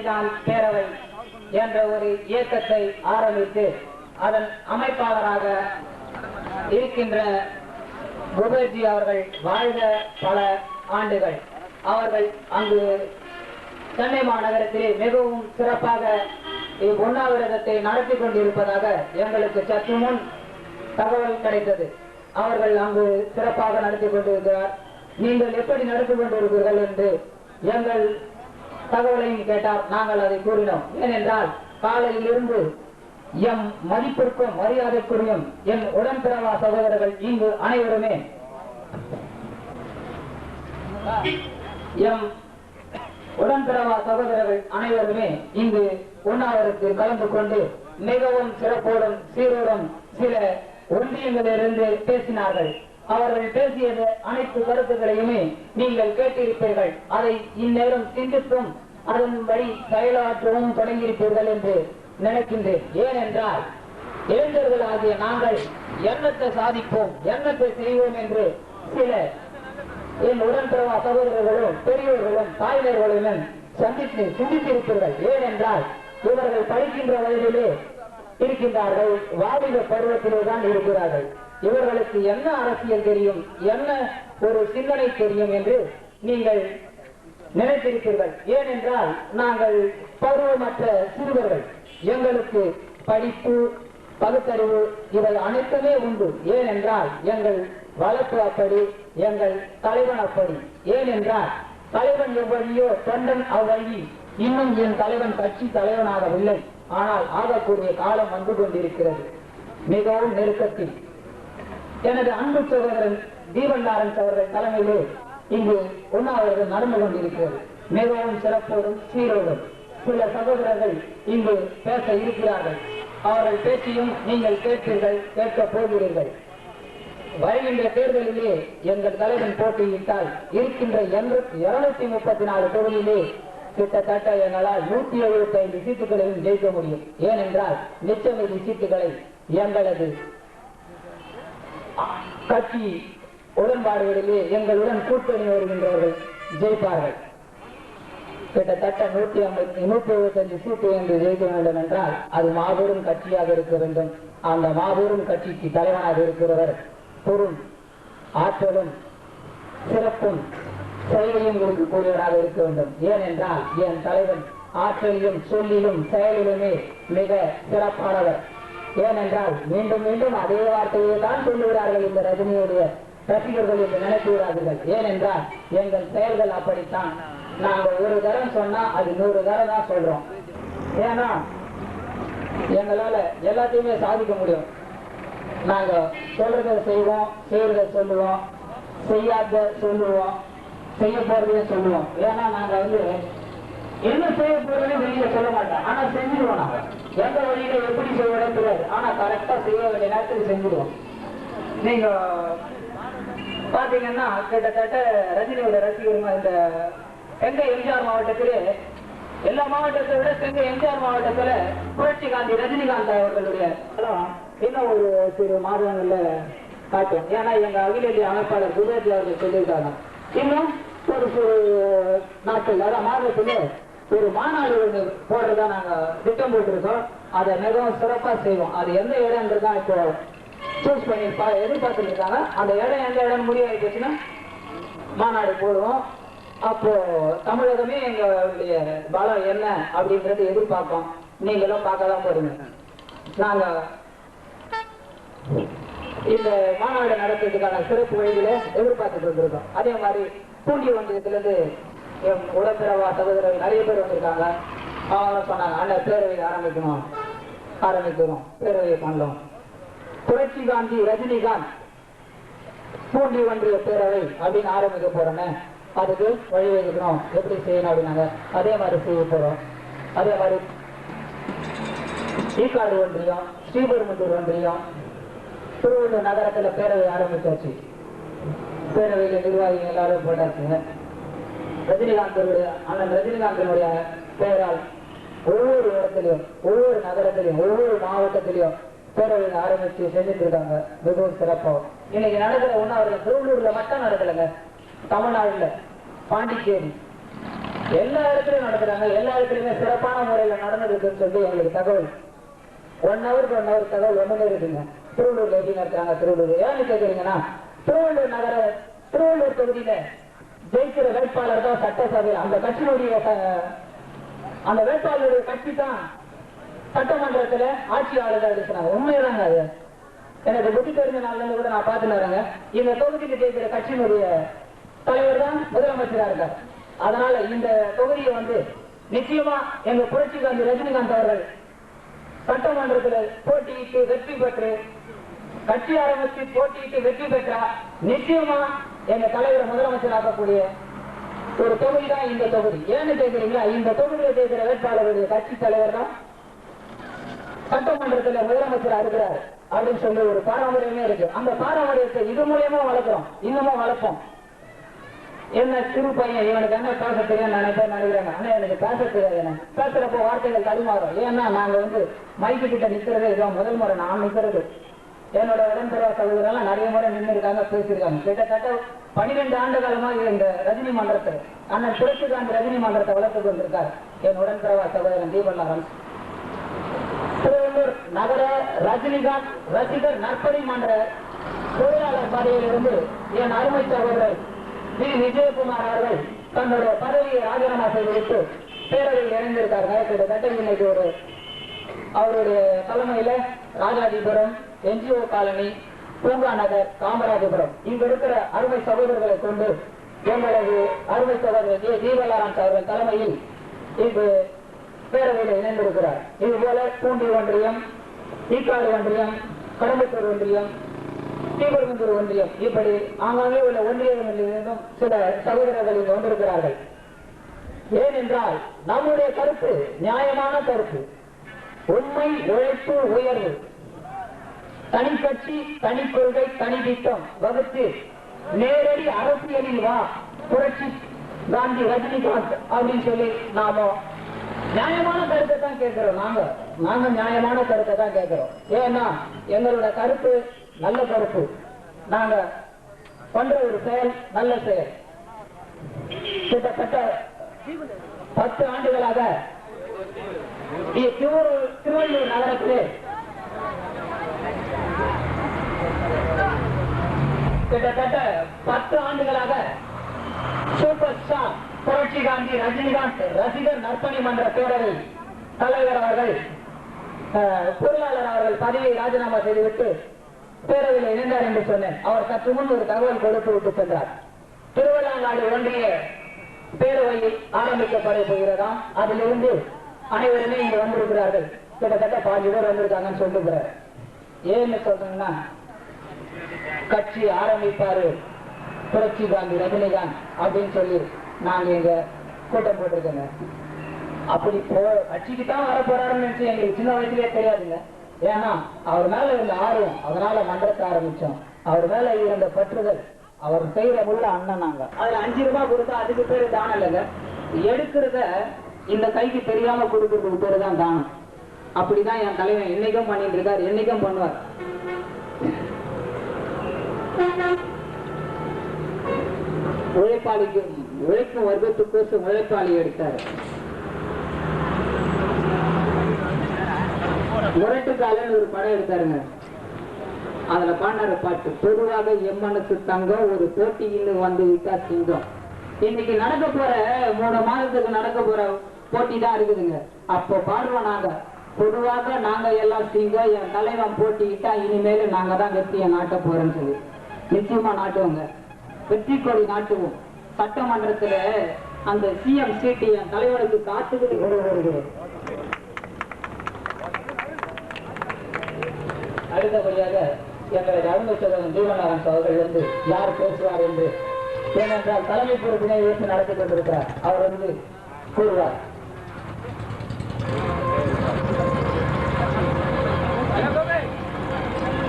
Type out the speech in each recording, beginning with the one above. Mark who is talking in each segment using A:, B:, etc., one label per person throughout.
A: நாள் பேரவை என்ற ஒரு இயக்கத்தை ஆரம்பித்து அதன் அமைப்பாளராக இருக்கின்ற குபேர்ஜி அவர்கள் வாழ்க பல ஆண்டுகள். அவர்கள் அங்கு சென்னை மாநகரத்திலே மிகவும் சிறப்பாக உண்ணாவிரதத்தை நடத்தி கொண்டிருப்பதாக எங்களுக்கு சற்று முன் தகவல் கிடைத்தது. அவர்கள் அங்கு சிறப்பாக நடத்தி கொண்டிருக்கிறார். நீங்கள் எப்படி நடத்தி கொண்டிருக்கிறீர்கள் என்று எங்கள் தகவலையும் கேட்டார். நாங்கள் அதை கூறினோம். ஏனென்றால் காலையில் இருந்து எம் மதிப்பிற்கும் மரியாதைக்குரியும் என் உடன்பிறவா சகோதரர்கள் இங்கு அனைவருமே எம் உடன்பிறவா சகோதரர்கள் அனைவருமே இங்கு உண்ணாவிரதத்தில் கலந்து கொண்டு மிகவும் சிறப்போடும் சீரோடும் சில ஒன்றியங்களிலிருந்து பேசினார்கள். அவர்கள் பேசியது அனைத்து கருத்துக்களையுமே நீங்கள் கேட்டிருப்பீர்கள். அதை இந்நேரம் சிந்தித்தும் அதன்படி செயலாற்றவும் தொடங்கியிருப்பீர்கள் என்று நினைக்கின்றேன். ஏனென்றால் இளைஞர்களாகிய நாங்கள் எண்ணத்தை சாதிப்போம், எண்ணத்தை செய்வோம் என்று சில என் உடன்பிறவா சகோதரர்களும் பெரியோர்களும் தாய்மார்களும் சிந்தித்திருப்பீர்கள். ஏனென்றால் இவர்கள் படிக்கின்ற வயதிலே இருக்கின்றார்கள், வாலிப பருவத்திலே தான் இருக்கிறார்கள். இவர்களுக்கு என்ன அரசியல் தெரியும், என்ன ஒரு சிந்தனை தெரியும் என்று நீங்கள் நினைத்திருப்பீர்கள். ஏனென்றால் நாங்கள் பருவமற்ற சிறுவர்கள். எங்களுக்கு படிப்பு, பகுத்தறிவு இவை அனைத்துமே உண்டு. ஏனென்றால் எங்கள் வழக்கு அப்படி, எங்கள் தலைவன் அப்படி. ஏனென்றால் தலைவன் எவ்வழியோ தொண்டன் அவ்வழி. இன்னும் என் தலைவன் கட்சி தலைவனாகவில்லை, ஆனால் ஆகக்கூடிய காலம் வந்து கொண்டிருக்கிறது. மிகவும் நெருக்கத்தில் எனது அன்பு சகோதரன் தீபன் லாரன்ஸ் அவர்கள் தலைமையிலே இங்கு உண்ணாவிரதம் நடந்து கொண்டிருக்கிறது. மிகவும் சிறப்போடும் சீரோடும் சில சகோதரர்கள் இங்கு பேச இருக்கிறார்கள். அவர்கள் பேசியும் நீங்கள் கேட்பீர்கள், கேட்கப் போகிறீர்கள். வருகின்ற தேர்தலிலே எங்கள் தலைவன் போட்டியிட்டால் இருக்கின்ற 234 தொகுதியிலே கிட்டத்தட்ட எங்களால் 175 சீட்டுகளையும் ஜெயிக்க முடியும். ஏனென்றால் மிச்சமீதி சீட்டுகளை எங்களது கட்சி உடன்பாடுகளிலே எங்களுடன் கூட்டணி வருகின்றவர்கள் ஜெயிப்பார்கள். கிட்டத்தட்ட 175 சீட்டு என்று ஜெயிக்க வேண்டும் என்றால் அது மாபெரும் கட்சியாக இருக்க வேண்டும். அந்த மாபெரும் கட்சிக்கு தலைவனாக இருக்கிறவர் பொருள் ஆற்றலும் சிறப்பும் செயலையும் இருக்கக்கூடியவராக இருக்க வேண்டும். ஏனென்றால் என் தலைவன் ஆற்றலிலும் சொல்லிலும் செயலிலுமே மிக சிறப்பானவர். ஏனென்றால் மீண்டும் மீண்டும் அதே வார்த்தையை தான் சொல்லுகிறார்கள் இந்த ரஜினியுடைய ரசிகர்கள் என்று நினைக்கிறார்கள். ஏனென்றால் எங்கள் செயல்கள் அப்படித்தான். நாங்கள் ஒரு தரம் சொன்னா அது 100 தரம் தான் சொல்றோம். ஏன்னா எங்களால எல்லாத்தையுமே சாதிக்க முடியும். நாங்க சொல்றத செய்வோம், செய்யறத சொல்லுவோம், செய்யாத சொல்லுவோம், செய்ய போறதையும் சொல்லுவோம். ஏன்னா நாங்க என்ன செய்ய போறதுன்னு வெளியில சொல்ல மாட்டோம், ஆனா செஞ்சிருவோம். நாங்க எந்த வழியில எப்படி செய்வோம் தெரியாது, ஆனா கரெக்டா செய்ய வேண்டிய நேரத்துக்கு செஞ்சிருவோம். நீங்க பாத்தீங்கன்னா கிட்டத்தட்ட ரஜினியோட ரசிகர்கள் இந்த எங்க எம்ஜிஆர் மாவட்டத்திலே எல்லா மாவட்டத்தை விட எங்க எம்ஜிஆர் மாவட்டத்துல புரட்சி காந்தி ரஜினிகாந்த் அவர்களுடைய இன்னும் ஒரு சிறு மாதங்கள்ல காட்டும். ஏன்னா எங்க அகில இந்திய அமைப்பாளர் குபேர்ஜி அவர்கள் சொல்லியிருக்காங்க, இன்னும் ஒரு சிறு நாட்கள் அதான் மாதத்துல ஒரு மாநாடு ஒன்று போடுறதா நாங்க திட்டம் போட்டிருக்கோம். அதை மிகவும் சிறப்பா செய்வோம். அது எந்த இடம்ன்றதான் இப்போ சூஸ் பண்ணி எதிர்பார்த்துட்டு இருக்காங்க. அந்த இடம் எந்த இடம் முடிவாயிடுச்சுன்னா மாநாடு போடுவோம். அப்போ தமிழகமே எங்களுடைய பலம் என்ன அப்படின்றது எதிர்பார்ப்போம். நீங்களும் பார்க்கதான் போறீங்க. நாங்க இந்த மாநாடு நடத்துறதுக்கான சிறப்பு வழியில எதிர்பார்த்துட்டு வந்திருக்கோம். அதே மாதிரி பூண்டி ஒன்றியத்திலிருந்து என் உடற்பிறவா சகோதரர்கள் நிறைய பேர் வந்திருக்காங்க. அவங்க சொன்னாங்க, அண்ணன் பேரவை ஆரம்பிக்கிறோம், பேரவையை பண்ணலாம். புரட்சி காந்தி ரஜினிகாந்த் பூண்டி ஒன்றிய பேரவை அப்படின்னு ஆரம்பிக்க போறோன்னு அதுக்கு வழிவகுக்கிறோம். எப்படி செய்யணும் அப்படின்னாங்க, அதே மாதிரி செய்ய போறோம். அதே மாதிரி ஈக்காடு ஒன்றியம், ஸ்ரீபெரும்புதூர் ஒன்றியம், திருவள்ளூர் நகரத்துல பேரவை ஆரம்பிச்சாச்சு. பேரவையில நிர்வாகிகள் எல்லாரும் போட்டாச்சுங்க. ரஜினிகாந்தனுடைய அண்ணன் ரஜினிகாந்தனுடைய பெயரால் ஒவ்வொரு இடத்திலையும், ஒவ்வொரு நகரத்திலையும், ஒவ்வொரு மாவட்டத்திலையும் பேரவையில் ஆரம்பிச்சு செஞ்சுட்டு இருக்காங்க. மிகவும் சிறப்பா இன்னைக்கு நடக்கிற ஒண்ணு அவர்கள் திருவள்ளூர்ல மட்டும் நடக்கலைங்க. தமிழ்நாடுல பாண்டிச்சேரி, எல்லா இடத்துலயும் நடத்துறாங்க, எல்லா இடத்துலயுமே சிறப்பான முறையில நடந்திருக்குன்னு சொல்லி எங்களுக்கு தகவல் 1 ஹவருக்கு 1 ஹவர் தகவல் ஒண்ணுமே இருக்குங்க. திருவள்ளூர்ல எப்படி நடத்துறாங்க? திருவள்ளூர் ஏன்னு கேக்குறீங்கன்னா, திருவள்ளூர் தொகுதியில ஜெயிக்கிற வேட்பாளர் தான் சட்டசபை, அந்த கட்சியினுடைய அந்த வேட்பாளருடைய கட்சி தான் சட்டமன்றத்துல ஆட்சியாளர் இருக்கிறாங்க. உண்மைதாங்க அது. எனக்கு புத்தி தெரிஞ்ச நாள்ல இருந்து கூட நான் பார்த்துட்டு வரேங்க. இந்த தொகுதிக்கு ஜெயிக்கிற கட்சியினுடைய தலைவர் தான் முதலமைச்சரா இருக்கார். அதனால இந்த தொகுதியை நிச்சயமா எங்க புரட்சி காந்தி ரஜினிகாந்த் அவர்கள் சட்டமன்றத்தில் போட்டியிட்டு வெற்றி பெற்று கட்சி ஆரம்பித்து போட்டியிட்டு வெற்றி பெற்றா நிச்சயமா எங்க தலைவர் முதலமைச்சர் ஆக்கக்கூடிய ஒரு தொகுதி தான் இந்த தொகுதி. ஏன்னு கேட்கிறீங்களா, இந்த தொகுதியில் ஜெயிக்கிற வேட்பாளருடைய கட்சி தலைவர் தான் சட்டமன்றத்தில் முதலமைச்சரா இருக்கிறார் அப்படின்னு சொல்லி ஒரு பாரம்பரியமே இருக்கு. அந்த பாரம்பரியத்தை இது மூலியமா வளர்க்கிறோம், இன்னமும் வளர்ப்போம். என்ன சிறு பையன், இவனுக்கு என்ன பேச தெரியும் நினைக்கிறேன். ஆனா எனக்கு பேச தெரியாது. பேசுறப்போ வார்த்தைகள் தடுமாறும். ஏன்னா நாங்க மைக்கு கிட்ட நிக்கிறது இதுதான் முதல் முறை நான் நிக்கிறது. என்னோட உடன்பிறவா சகோதரெல்லாம் நிறைய முறை நின்று இருக்காங்க, பேசியிருக்காங்க. கிட்டத்தட்ட 12 ஆண்டு காலமாக இந்த ரஜினி மன்றத்தை அண்ணன் புரட்சி காந்தி ரஜினி மன்றத்தை வளர்த்து கொண்டிருக்கார் என் உடன்பிறவா சகோதரன் தீபல்லாரன். திருவள்ளூர் நகர ரஜினிகாந்த் ரசிகர் நற்பணி மன்ற தொழிலாளர் பதவியிலிருந்து என் அருமை சகோதரர் வி விஜயகுமார் அவர்கள் தன்னுடைய பதவியை ராஜினாமா செய்துவிட்டு பேரவையில் இணைந்திருக்கார்கள். கிட்டத்தட்ட இன்னைக்கு அவருடைய தலைமையில ராஜாதிபுரம், என்ஜிஓ காலனி, பூங்கா நகர், காமராஜபுரம் இங்க இருக்கிற அருமை சகோதரர்களை கொண்டு எங்களது அருமை சகோதரர் ஏ தீபல்லாரன் அவர்கள் தலைமையில் இங்கு பேரவையில் இணைந்திருக்கிறார். இதுபோல பூண்டி ஒன்றியம், ஈக்காடு ஒன்றியம், கடம்பத்தூர் ஒன்றியம், ஸ்ரீபெரும்புதூர் ஒன்றியம் இப்படி ஆங்காங்கே உள்ள ஒன்றியங்களிலிருந்தும் சில சகோதரர்கள் இங்கு வந்திருக்கிறார்கள். ஏனென்றால் நம்முடைய கருத்து நியாயமான கருத்து, உண்மை, உழைப்பு, உயர்வு, தனி கட்சி, தனி கொள்கை, தனி திட்டம் வகுத்து நேரடி அரசியலில் வா புரட்சி காந்தி ரஜினிகாந்த் அப்படின்னு சொல்லி நாம நியாயமான கருத்தை தான் கேட்கிறோம். நாங்க நியாயமான கருத்தை தான் கேட்கிறோம். ஏன்னா எங்களோட கருத்து நல்ல கருத்து, நாங்க பண்ற ஒரு செயல் நல்ல செயல். கிட்டத்தட்ட 10 ஆண்டுகளாக திருவள்ளூர் நகரத்திலே கிட்டத்தட்ட 10 ஆண்டுகளாக சூப்பர் ஸ்டார் புரட்சி காந்தி ரஜினிகாந்த் ரசிகர் நற்பணி மன்ற பேரவை தலைவர் அவர்கள் பொருளாளர் அவர்கள் பதவியை ராஜினாமா செய்துவிட்டு பேரவையில் இணைந்தார் என்று சொன்னேன். அவர் சற்று முன் ஒரு தகவல் கொடுத்து விட்டு சென்றார். திருவள்ளாங்காடு ஒன்றிய பேரவையில் ஆரம்பிக்கப்பட போகிறதாம். அதிலிருந்து அனைவருமே இங்கு வந்திருக்கிறார்கள். கிட்டத்தட்ட 5 பேர் வந்திருக்காங்கன்னு சொல்லுகிறார். ஏன்னு சொல்றீங்கன்னா, கட்சி ஆரம்பிப்பாரு புரட்சி காந்தி ரஜினிகாந்த் அப்படின்னு சொல்லி நாங்க இங்க கூட்டம் போட்டிருக்கோங்க. அப்படி கட்சிக்கு தான் வர போறாருன்னு நினைச்சு எங்களுக்கு சின்ன வயசுலயே தெரியாதுங்க. ஏன்னா அவர் மேல இருந்த ஆர்வம், அதனால மன்றத்தை ஆரம்பிச்சோம். அவர் மேல இருந்த பற்றுதல், அவர் செய்யற உள்ள அண்ணன். நாங்க அதுல 5 ரூபாய் கொடுத்தா அதுக்கு பேரு தானம் இல்லைங்க. எடுக்கிறத இந்த கைக்கு தெரியாம கொடுக்கறதுக்கு பேரு தான் தானம். அப்படிதான் என் தலைவன் என்னைக்கும் பண்ணிட்டு இருக்காரு, என்னைக்கும் பண்ணுவார். உழைப்பாளிக்கும் உழைக்கும் வர்க்கத்துக்கு உழைப்பாளி எடுத்தாரு. முரட்டுக்காலன்னு ஒரு படம் எடுத்தாருங்க. அதுல பாண்டார பாட்டு, பொதுவாக எம்மனசு தங்கம் ஒரு போட்டின்னு வந்து விட்டா சிங்கம். இன்னைக்கு நடக்க போற 3 மாதத்துக்கு நடக்க போற போட்டி தான் இருக்குதுங்க. அப்போ பாடுவோம் நாங்க, பொதுவாக நாங்க எல்லாம் சிங்கம், என் தலைவன் போட்டிக்கிட்டா இனிமேல நாங்க தான் வெற்றியை நாட்ட போறோம்னு சொல்லி நிச்சயமா நாட்டுவோங்க. வெற்றி கொடி நாட்டுவோம். சட்டமன்றத்துல அந்த சிஎம் சீட்டு என் தலைவனுக்கு காத்துக்கிட்டு வருகிறது. அடுத்தபடியாக எங்களது அருமை சகோதரன் தீபநாதன் அவர்கள் யார் பேசுவார் என்று, ஏனென்றால் தலைமை பொறுப்பினை ஏற்று நடத்தி கொண்டிருக்கிறார். அவர் கூறுவார்.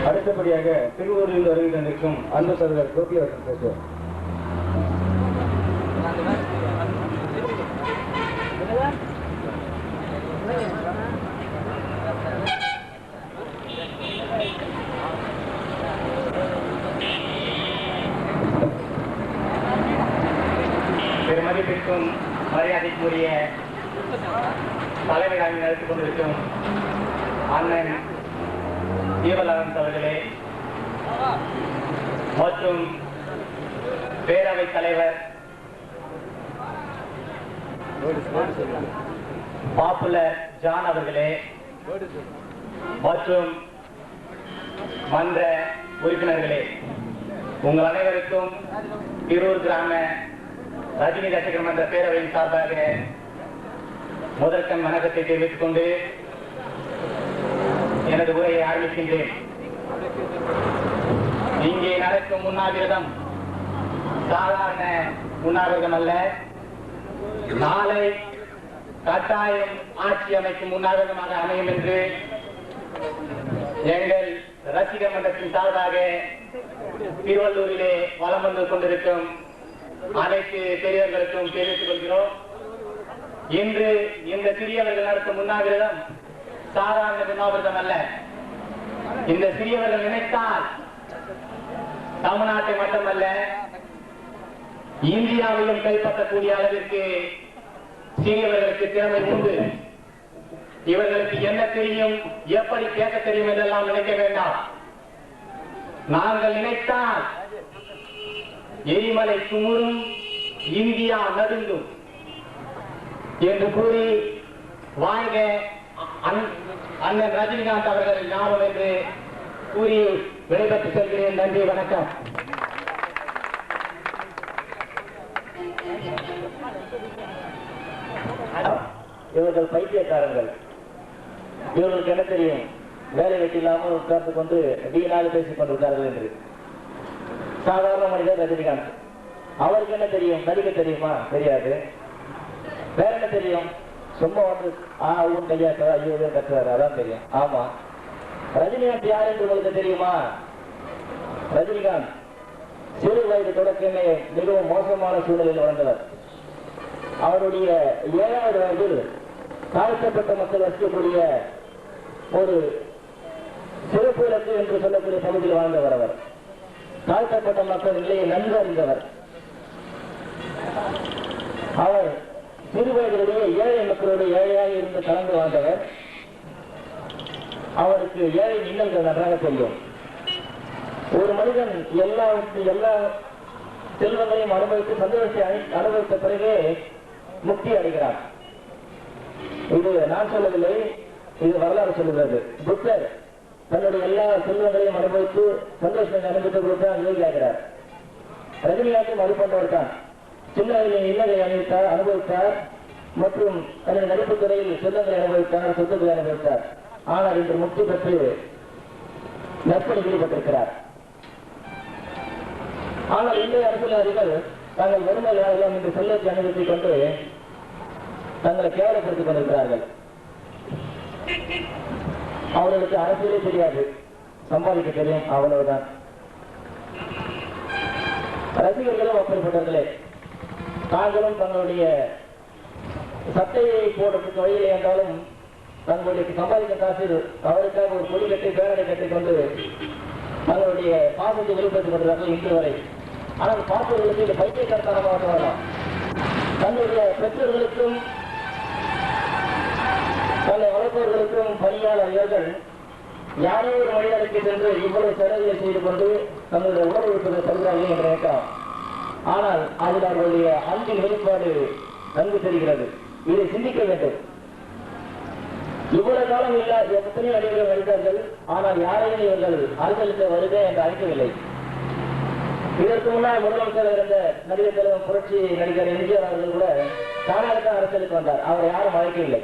B: அடுத்தபடியாக திருவூரில் வருகை தந்திருக்கும் அன்பு சகோதரர் கோபி அவர்கள் பேசுவார். பெருமதிப்பிற்கும்
C: மரியாதைக்குரிய தலைமையாக நடத்திக் கொண்டிருக்கும் அண்ணன் தீபலானந்த் அவர்களே மற்றும் பேரவைத் தலைவர் பாப்புலர் ஜான் அவர்களே மற்றும் மன்ற உறுப்பினர்களே, உங்கள் அனைவருக்கும் திருவூர் கிராம ரஜினி ரசிகர் மன்ற பேரவையின் சார்பாக முதற்கண் வணக்கத்தை தெரிவித்துக் கொண்டு எனது உரையை ஆரம்பிக்கின்றேன். இங்கே நடக்கும் உண்ணாவிரதம் சாதாரண உண்ணாவிரதம் அல்ல, நாளை கட்டாயம் ஆட்சி அமைக்கும் உண்ணாவிரதமாக அமையும் என்று எங்கள் ரசிகர் மன்றத்தின் சார்பாக திருவள்ளூரிலே வலம் வந்து கொண்டிருக்கும் அனைத்து பெரியவர்களுக்கும் தெரிவித்துக் கொள்கிறோம். இன்று இந்த சிறியவர்கள் நடத்தும் உண்ணாவிரதம் சாதாரண உண்ணாவிரதம் அல்ல. இந்த சிறியவர்கள் நினைத்தால் தமிழ்நாட்டை மட்டுமல்ல இந்தியாவிலும் கைப்பற்றக்கூடிய அளவிற்கு சிறியவர்களுக்கு திறமை உண்டு. இவர்களுக்கு என்ன தெரியும், எப்படி கேட்க தெரியும் என்றெல்லாம் நினைக்க வேண்டாம். நாங்கள் நினைத்தால் எரிமலை குமுறும், இந்தியா நடுங்கும் என்று கூறி வாழ்க அண்ணன் ரஜினிகாந்த் அவர்கள் ஞாபகம் என்று கூறி விடைபெற்று செல்கிறேன். நன்றி, வணக்கம்.
D: இவர்கள் பைத்தியக்காரர்கள். இவர்களுக்கு என்ன தெரியும், வேலை வெட்டி இல்லாமல் உட்கார்ந்து கொண்டு வீணாக பேசிக் கொண்டிருக்கிறார்கள் என்று. சாதாரண மனிதர் ரஜினிகாந்த், அவருக்கு என்ன தெரியும், நடிக்க தெரியுமா? தெரியாது. வேற என்ன தெரியும்? சும்மா வந்து ஊன் கையாட்டுறா, ஐயோ கட்டுறாரு, அதான் தெரியும். ஆமா, ரஜினிகாந்த் யார் என்று உங்களுக்கு தெரியுமா? ரஜினிகாந்த் சிறு வயது தொடக்கமே மிகவும் மோசமான சூழ்நிலையில் வளர்ந்தவர். அவருடைய 7வது வயதில் தாழ்த்தப்பட்ட மக்கள் வசிக்கக்கூடிய ஒரு சிறப்பு இலக்கு என்று சொல்லக்கூடிய பகுதியில் வாழ்ந்தவர். அவர் தாழ்த்தப்பட்ட மக்கள் நிலையை நன்கு அறிந்தவர். அவர் சிறு வயதிலேயே ஏழை மக்களுடைய ஏழையாக இருந்து கலந்து வாழ்ந்தவர். அவருக்கு ஏழை இன்னல்கள் நன்றாக தெரியும். ஒரு மனிதன் எல்லா செல்வங்களையும் அனுபவித்து சந்தோஷத்தை அனுபவித்த பிறகே முக்தி அடைகிறார். இது நான் சொல்லவில்லை, இது வரலாறு சொல்லுகிறது. புத்தர் தன்னுடைய எல்லா செல்வங்களையும் அனுபவித்து சந்தோஷத்தை அனுபவித்த பொழுது யோகி ஆகிறார். ரஜினிகாந்தும் அது போன்றவர் தான். சின்ன வயதில் இன்னதை அனுபவித்தார் மற்றும் தன்னுடைய நடிப்பு துறையில் செல்வங்களை அனுபவித்தார், சொத்துக்களை அனுபவித்தார். ஆனால் இன்று முக்தி பெற்று நற்பணியில் ஈடுபட்டிருக்கிறார். ஆனால் இன்றைய அரசியல்வாதிகள் தாங்கள் வறுமையாளர்களும் இன்று செல்வத்தை அனுபவித்துக் கொண்டு தங்களை கேவலப்படுத்திக் கொண்டிருக்கிறார்கள். அவர்களுக்கு அரசியலே தெரியாது, சம்பாதிக்க தெரியும், அவ்வளவுதான். ரசிகர்களும் அப்படிப்பட்டவர்களே. தாங்களும் தங்களுடைய சட்டையை போடுறதுக்கு வழியிலே என்றாலும் தங்களுடைய சம்பாதிக்க காசு அவருக்காக ஒரு கொடி கட்டி பேரடை கட்டிக்கொண்டு தங்களுடைய பாசத்தை வெளிப்படுத்திக் கொண்டிருக்கிறார்கள் இன்று வரை. ஆனால் பார்ப்பவர்களுக்கு இந்த பைத்தியக்காரத்தனமாக வரலாம். தன்னுடைய பெற்றோர்களுக்கும் தன்னை வளர்ப்பவர்களுக்கும் பணியாளர்கள் யாரோ ஒரு மனிதனுக்கு சென்று இவ்வளவு செலவுகளை செய்து கொண்டு தங்களுடைய உணவு இருப்பதை தருகிறார்கள் என்று நினைக்கலாம். ஆனால் அதில் அவர்களுடைய அன்பின் வெளிப்பாடு நன்கு தெரிகிறது. இதை சிந்திக்க வேண்டும். இவ்வளவு காலம் இல்லாத எத்தனையோ நடிகர்கள் வருகிறார்கள், ஆனால் யாரையும் இவர்கள் அரசியலுக்கு வருக என்று அழைக்கவில்லை. இதற்கு முன்னால் முதலமைச்சர் இருந்த நடிகர் தலைவர் புரட்சி நடிகர் எம்ஜிஆர் அவர்கள் கூட தானாகத்தான் அரசியலுக்கு வந்தார், அவரை யாரும் அழைக்கவில்லை.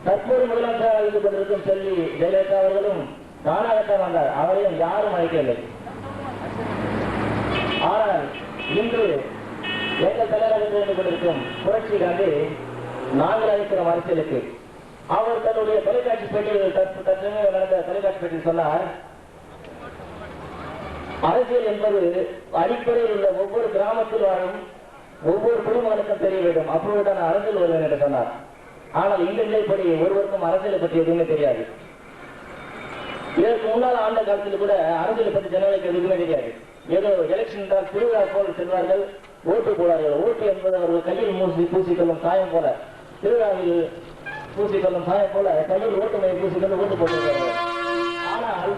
D: தற்போது முதலமைச்சராக இருந்து கொண்டிருக்கும் செல்வி ஜெயலலிதா அவர்களும் தானாகத்தான் வந்தார், அவரையும் யாரும் அழைக்கவில்லை. ஆனால் இன்று எங்கள் தலைவராக இருந்து கொண்டிருக்கும் புரட்சி காந்தி நாங்கள் அழைக்கிறோம் அரசியலுக்கு. அவர் தன்னுடைய தொலைக்காட்சி பேட்டியில் நடந்த தொலைக்காட்சி பேட்டியில் சொன்னார், அரசியல் என்பது அடிப்படையில் உள்ள ஒவ்வொரு கிராமத்தில் வாழும் ஒவ்வொரு குடிமகனுக்கும் தெரிய வேண்டும், அப்பொழுதுதான் அரசியல் வருவேன் என்று சொன்னார். ஆனால் இந்த நிலைப்படி ஒருவருக்கும் அரசியலை பற்றி எதுவுமே தெரியாது. இதற்கு முன்னால் ஆண்ட காலத்தில் கூட அரசியலை பற்றி ஜனங்களுக்கு எதுவுமே தெரியாது. ஏதோ எலெக்ஷன் தான் திருவிழா போல் செல்வார்கள், ஓட்டு போடார்கள். ஓட்டு என்பது அவர்கள் கையில் பூசிக்கொள்ளும் சாயம் போல, திருவிழாவில் பூசிக்கொள்ளும் சாயம் போல கையில் ஓட்டுமையை பூசிக்கொண்டு ஓட்டு போட்டிருக்கிறார்கள். ஆனால்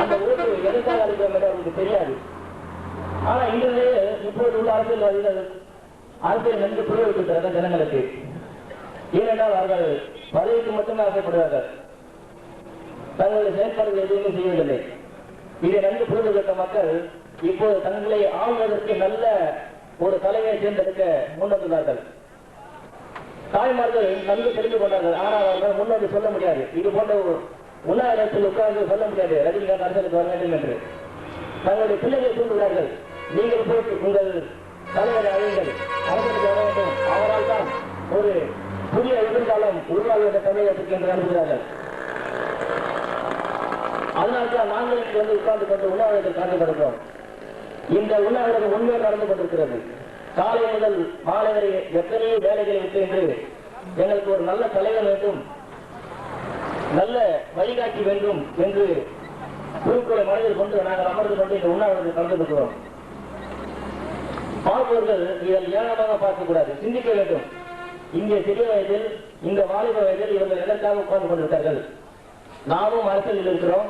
D: அந்த ஓட்டு எதற்காக அளிக்கிறோம் என்று அவர்களுக்கு தெரியாது. ஆனா இன்று இப்போது உள்ள அரசியல்வாதிகள் அரசியல் நன்கு புரிய வைத்திருக்கிறார்கள் ஜனங்களுக்கு. ஏனென்றால் அவர்கள் பதவிக்கு மட்டுமே ஆசைப்படுவார்கள், தங்களுடைய செயற்பாடுகள் எதுவுமே செய்வதில்லை. இதை நன்கு புரிந்து கொண்ட மக்கள் இப்போது தங்களை ஆளுவதற்கு நல்ல ஒரு தலைமையை தேர்ந்தெடுக்க முன்வந்துள்ளார்கள். தாய்மார்கள் நன்கு தெரிந்து கொண்டார்கள். ஆனால் அவர்கள் முன்னோக்கி சொல்ல முடியாது. இது போன்ற உண்ணாவிரத்தில் உட்கார்ந்து சொல்ல முடியாது ரஜினிகாந்த் அரசியலுக்கு வர வேண்டும் என்று. தங்களுடைய பிள்ளைகளை தூண்டுகிறார்கள், நீங்கள் போட்டு உங்கள் தலைவரை அழையுங்கள், அரசியலுக்கு வர வேண்டும், அவரால் தான் ஒரு புதிய எதிர்காலம் உருவாகிய தமிழகத்துக்கு என்று அனுப்புகிறார்கள். அதனால்தான் நாங்கள் இங்கு வந்து உட்கார்ந்து கொண்டு உண்ணாவிரத்தில் காணப்படுகிறோம். இந்த உண்ணாவிரதம் உண்மையாக நடந்து கொண்டிருக்கிறது. காலை முதல் மாலை வரை எத்தனையோ வேலைகளை விட்டு என்று எங்களுக்கு ஒரு நல்ல தலைவர் வேண்டும், நல்ல வழிகாட்டி வேண்டும் என்று குறிக்கோளை மனதில் கொண்டு நாங்கள் அமர்ந்து கொண்டு இந்த உண்ணாவிரதத்தில் கலந்துருக்கிறோம். பார்ப்பவர்கள் இதில் ஏனமாக பார்க்கக்கூடாது, சிந்திக்க வேண்டும். இங்கே சிறிய வயதில், இந்த வாலிப வயதில் இவர்கள் எதற்காக உட்கார்ந்து கொண்டிருக்கிறார்கள்? நாமும் அரசியலில் இருக்கிறோம்.